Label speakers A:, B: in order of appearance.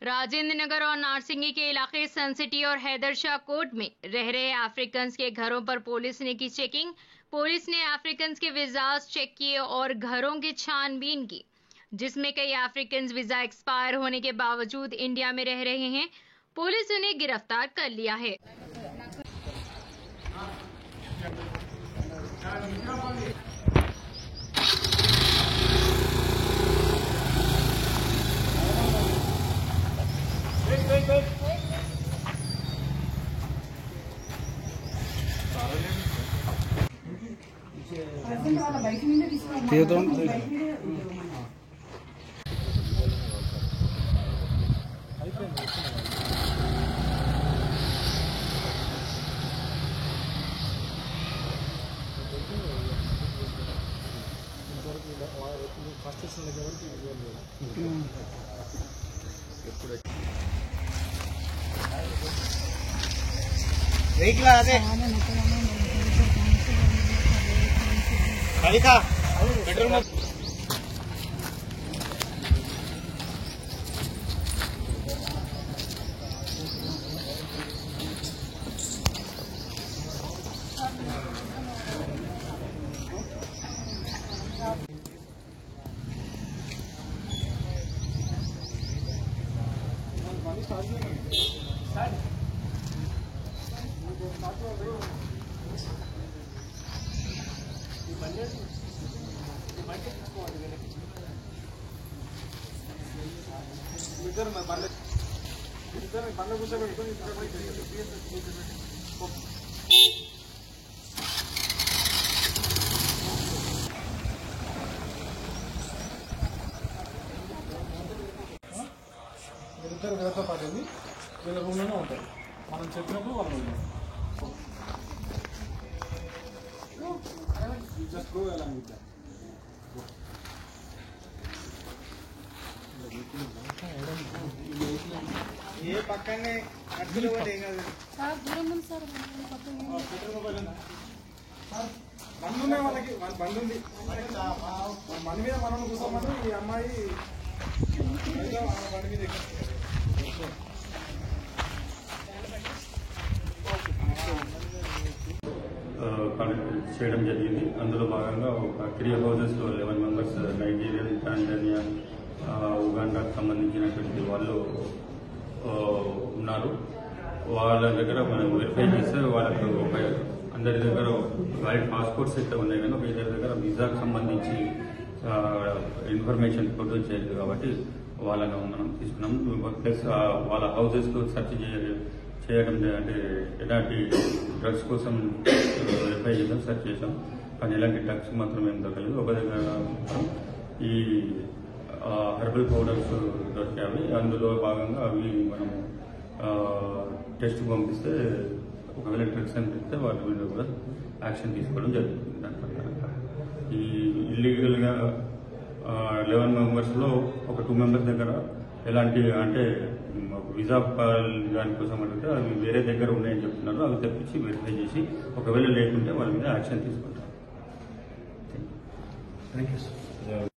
A: राजेंद्र नगर और नारसिंगी के इलाके सन सिटी और हैदरशाह कोट में रह रहे अफ्रीकन्स के घरों पर पुलिस ने की चेकिंग। पुलिस ने अफ्रीकन्स के वीजाज चेक किए और घरों की छानबीन की, जिसमें कई अफ्रीकन्स वीजा एक्सपायर होने के बावजूद इंडिया में रह रहे हैं। पुलिस उन्हें गिरफ्तार कर लिया है।
B: వెయిట్ లా అదే కవిత బెడ్రూమ్
C: ఇద్దరు వీళ్ళతో పడింది, వీళ్ళ రూమ్లోనే ఉంటారు. మనం చెప్పినప్పుడు వాళ్ళు జస్ట్ గో ఎలా ఏ పక్కనే బండి ఉన్నాయి, వాళ్ళకి బండి ఉంది. మన మీద మనం కూర్చోమని ఈ అమ్మాయి బండి మీద
D: చేయడం జరిగింది. అందులో భాగంగా ఒక 3 హౌజెస్లో 11 మెంబర్స్ నైజీరియా, టాంజానియా, ఉగాండాకు సంబంధించినటువంటి వాళ్ళు ఉన్నారు. వాళ్ళ దగ్గర మనం వెరిఫై చేస్తే వాళ్ళకు అందరి దగ్గర వ్యాలిడ్ పాస్పోర్ట్స్ అయితే ఉన్నాయి, కానీ ఒక ఇద్దరి దగ్గర వీసాకు సంబంధించి ఇన్ఫర్మేషన్ ప్రొడ్యూస్ చేయలేదు. కాబట్టి వాళ్ళను మనం తీసుకున్నాం. ప్లస్ వాళ్ళ హౌజెస్లో సెర్చ్ చేయడం అంటే ఎలాంటి డ్రగ్స్ కోసం వెరిఫై చేసాం, సెర్చ్ చేసాం. కానీ ఎలాంటి డ్రగ్స్ మాత్రం ఏం దొరకలేదు. ఒక దగ్గర ఈ హెర్బల్ పౌడర్స్ దొరికాయి. అందులో భాగంగా అవి మనము టెస్ట్ పంపిస్తే ఒకవేళ డ్రగ్స్ అనిపిస్తే వాటి మీద కూడా యాక్షన్ తీసుకోవడం జరుగుతుంది. దాని ప్రకారంగా ఈ ఇల్లీగల్గా 11 మెంబర్స్లో ఒక 2 మెంబర్స్ దగ్గర ఎలాంటి అంటే వీసా దానికోసం అడిగితే అవి వేరే దగ్గర ఉన్నాయని చెప్తున్నారు. అవి తెప్పించి వెరిఫై చేసి ఒకవేళ లేకుంటే వాళ్ళ మీద యాక్షన్ తీసుకుంటారు. Thank you.